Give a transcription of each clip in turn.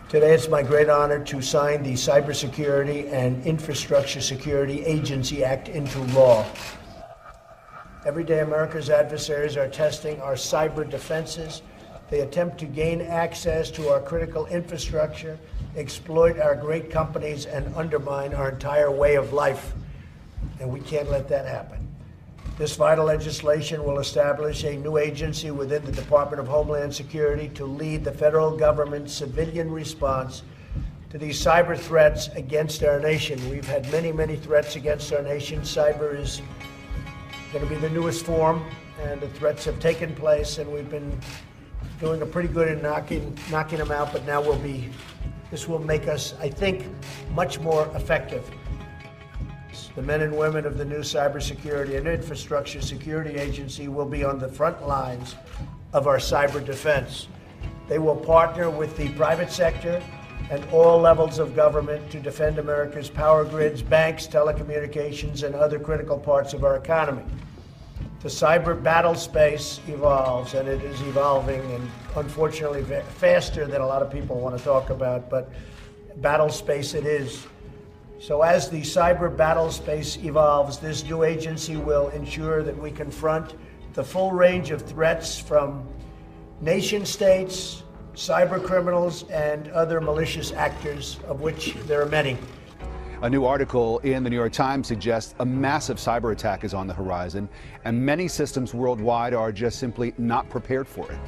Today, it's my great honor to sign the Cybersecurity and Infrastructure Security Agency Act into law. Every day, America's adversaries are testing our cyber defenses. They attempt to gain access to our critical infrastructure, exploit our great companies, and undermine our entire way of life. And we can't let that happen. This vital legislation will establish a new agency within the Department of Homeland Security to lead the federal government's civilian response to these cyber threats against our nation. We've had many, many threats against our nation. Cyber is going to be the newest form, and the threats have taken place, and we've been doing a pretty good in knocking them out, but now this will make us, I think, much more effective. The men and women of the new Cybersecurity and Infrastructure Security Agency will be on the front lines of our cyber defense. They will partner with the private sector and all levels of government to defend America's power grids, banks, telecommunications, and other critical parts of our economy. The cyber battle space evolves, and it is evolving, and unfortunately faster than a lot of people want to talk about, but battle space it is. So as the cyber battle space evolves, this new agency will ensure that we confront the full range of threats from nation states, cyber criminals, and other malicious actors, of which there are many. A new article in the New York Times suggests a massive cyber attack is on the horizon, and many systems worldwide are just simply not prepared for it.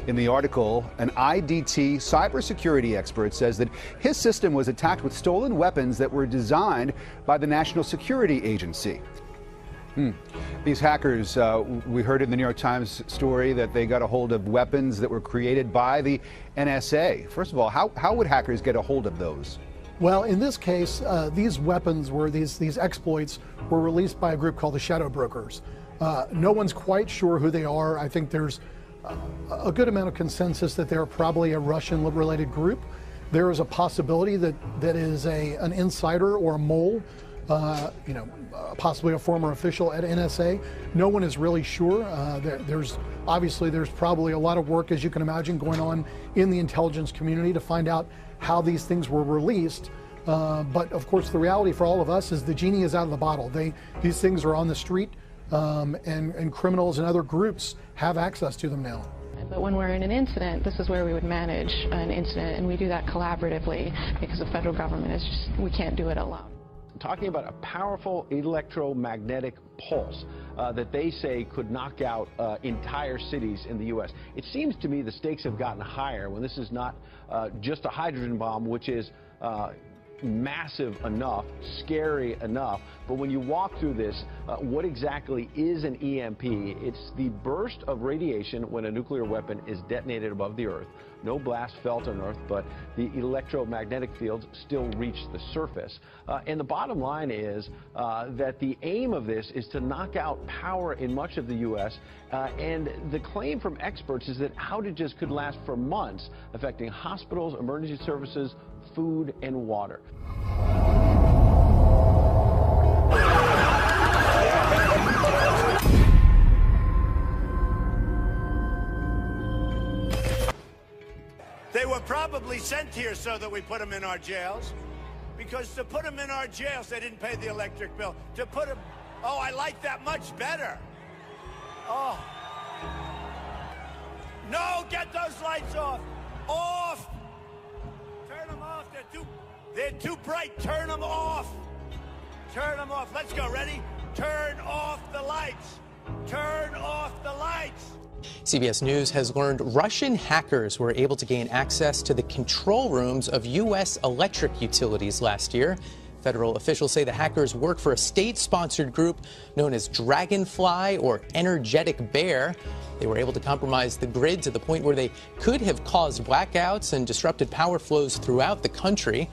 In the article, an IDT cybersecurity expert says that his system was attacked with stolen weapons that were designed by the National Security Agency. These hackers, we heard in the New York Times story that they got a hold of weapons that were created by the NSA. First of all, how would hackers get a hold of those? Well, in this case, these weapons were, these exploits were released by a group called the Shadow Brokers. No one's quite sure who they are. I think there's a good amount of consensus that they're probably a Russian-related group. There is a possibility that is an insider or a mole, possibly a former official at NSA. No one is really sure. There's probably a lot of work, as you can imagine, going on in the intelligence community to find out how these things were released. But of course, the reality for all of us is the genie is out of the bottle. These things are on the street. And criminals and other groups have access to them now. But when we're in an incident, this is where we would manage an incident, and we do that collaboratively because the federal government is just, we can't do it alone. Talking about a powerful electromagnetic pulse that they say could knock out entire cities in the U.S. It seems to me the stakes have gotten higher when this is not just a hydrogen bomb, which is massive enough, scary enough, but when you walk through this, what exactly is an EMP? It's the burst of radiation when a nuclear weapon is detonated above the Earth. No blast felt on Earth, but the electromagnetic fields still reach the surface. And the bottom line is that the aim of this is to knock out power in much of the U.S. And the claim from experts is that outages could last for months, affecting hospitals, emergency services, food, and water. They were probably sent here so that we put them in our jails. Because to put them in our jails, they didn't pay the electric bill. To put them, oh, I like that much better. Oh. No, get those lights off. Off. Turn them off. They're too bright. Turn them off. Turn them off. Let's go. Ready? Turn off the lights. Turn off the lights. CBS News has learned Russian hackers were able to gain access to the control rooms of U.S. electric utilities last year. Federal officials say the hackers work for a state-sponsored group known as Dragonfly or Energetic Bear. They were able to compromise the grid to the point where they could have caused blackouts and disrupted power flows throughout the country.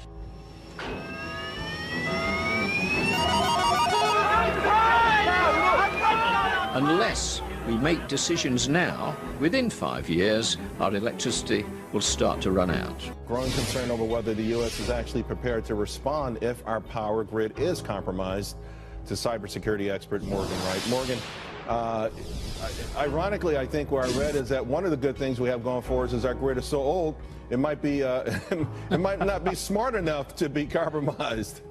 Unless we make decisions now, within 5 years, our electricity will start to run out. Growing concern over whether the U.S. is actually prepared to respond if our power grid is compromised, to cybersecurity expert Morgan Wright. Morgan, Ironically, I think where I read is that one of the good things we have going for us is our grid is so old, it might be, it might not be smart enough to be compromised.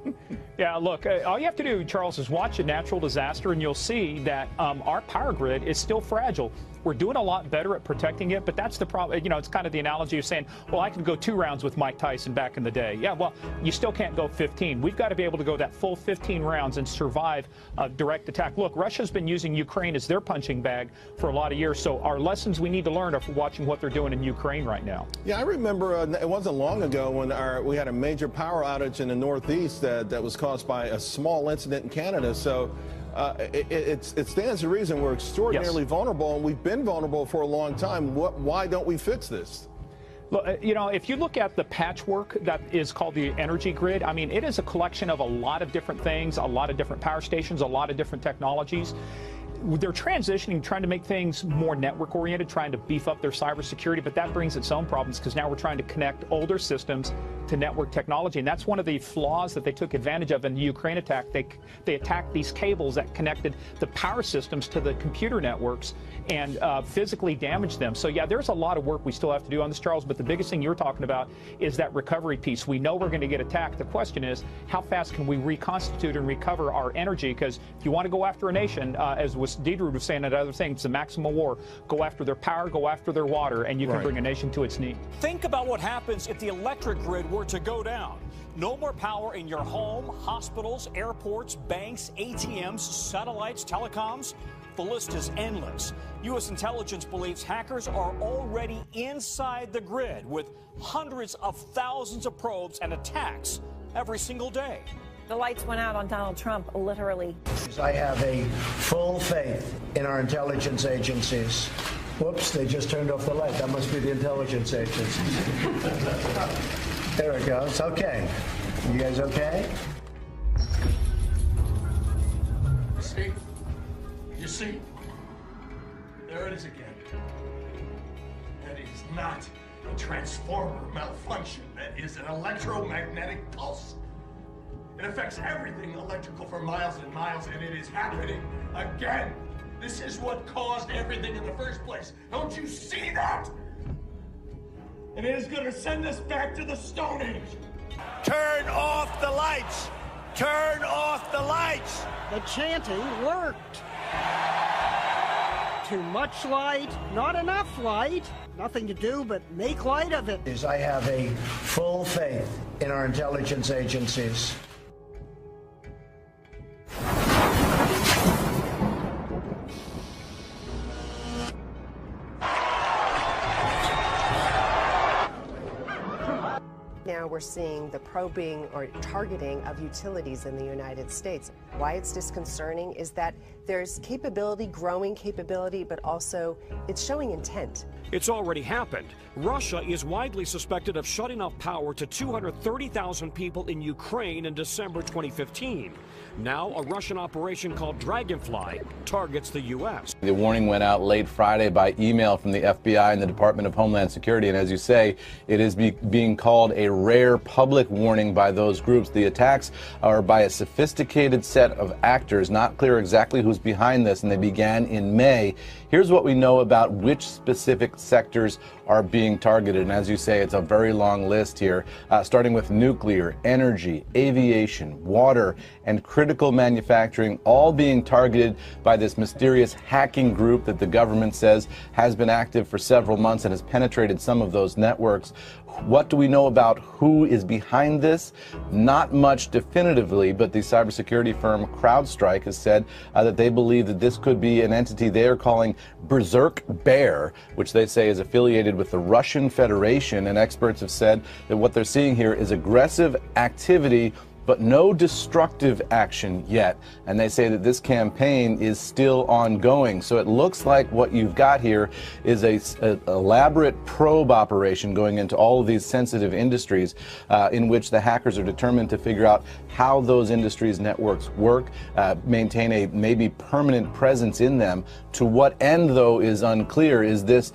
Yeah, look, all you have to do, Charles, is watch a natural disaster, and you'll see that our power grid is still fragile. We're doing a lot better at protecting it, but that's the problem. You know, it's kind of the analogy of saying, well, I can go 2 rounds with Mike Tyson back in the day. Yeah, well, you still can't go 15. We've got to be able to go that full 15 rounds and survive a direct attack. Look, Russia's been using Ukraine as their punching bag for a lot of years, so our lessons we need to learn are from watching what they're doing in Ukraine right now. Yeah, I remember it wasn't long ago when we had a major power outage in the Northeast that was caused by a small incident in Canada. So it stands to reason we're extraordinarily vulnerable, and we've been vulnerable for a long time. Why don't we fix this? Look, you know, if you look at the patchwork that is called the energy grid, I mean, it is a collection of a lot of different things, a lot of different power stations, a lot of different technologies. They're transitioning, trying to make things more network oriented, trying to beef up their cybersecurity, but that brings its own problems because now we're trying to connect older systems to network technology, and that's one of the flaws that they took advantage of in the Ukraine attack. They attacked these cables that connected the power systems to the computer networks and physically damaged them. So yeah, there's a lot of work we still have to do on this, Charles, but the biggest thing you're talking about is that recovery piece. We know we're going to get attacked. The question is, how fast can we reconstitute and recover our energy? Because if you want to go after a nation, as Deidre was saying, and other things, it's a maximum war. Go after their power, go after their water, and you can bring a nation to its knees. Think about what happens if the electric grid were to go down. No more power in your home, hospitals, airports, banks, ATMs, satellites, telecoms. The list is endless. U.S. intelligence believes hackers are already inside the grid with hundreds of thousands of probes and attacks every single day. The lights went out on Donald Trump, literally. I have a full faith in our intelligence agencies. Whoops, they just turned off the light. That must be the intelligence agencies. There it goes. Okay. You guys okay? You see? There it is again. That is not a transformer malfunction. That is an electromagnetic pulse. It affects everything electrical for miles and miles, and it is happening again. This is what caused everything in the first place. Don't you see that? And it is going to send us back to the Stone Age. Turn off the lights. Turn off the lights. The chanting worked. Too much light, not enough light. Nothing to do but make light of it. I have a full faith in our intelligence agencies. Now we're seeing the probing or targeting of utilities in the United States. Why it's disconcerting is that there's capability, growing capability, but also it's showing intent. It's already happened. Russia is widely suspected of shutting off power to 230,000 people in Ukraine in December 2015. Now, a Russian operation called Dragonfly targets the U.S. The warning went out late Friday by email from the FBI and the Department of Homeland Security, and as you say, it is being called a rare public warning by those groups. The attacks are by a sophisticated set of actors, not clear exactly who's behind this, and they began in May. Here's what we know about which specific sectors are being targeted, and as you say, it's a very long list here, starting with nuclear, energy, aviation, water, and critical manufacturing, all being targeted by this mysterious hacking group that the government says has been active for several months and has penetrated some of those networks. What do we know about who is behind this? Not much definitively, but the cybersecurity firm CrowdStrike has said that they believe that this could be an entity they are calling Berserk Bear, which they say is affiliated with the Russian Federation, and experts have said that what they're seeing here is aggressive activity but no destructive action yet. And they say that this campaign is still ongoing. So it looks like what you've got here is an elaborate probe operation going into all of these sensitive industries in which the hackers are determined to figure out how those industries' networks work, maintain a maybe permanent presence in them. To what end, though, is unclear. Is this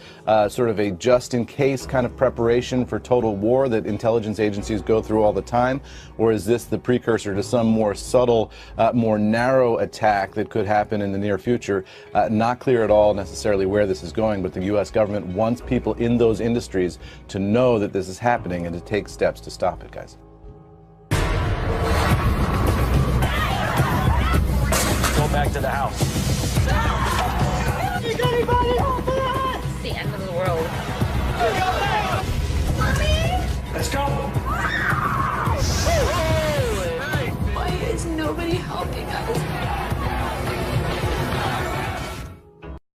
sort of a just-in-case kind of preparation for total war that intelligence agencies go through all the time? Or is this the precursor to some more subtle, more narrow attack that could happen in the near future. Not clear at all necessarily where this is going, but the U.S. government wants people in those industries to know that this is happening and to take steps to stop it, guys. Go back to the house. Is anybody help us? It's the end of the world. Mommy! Let's go. Why is nobody helping us?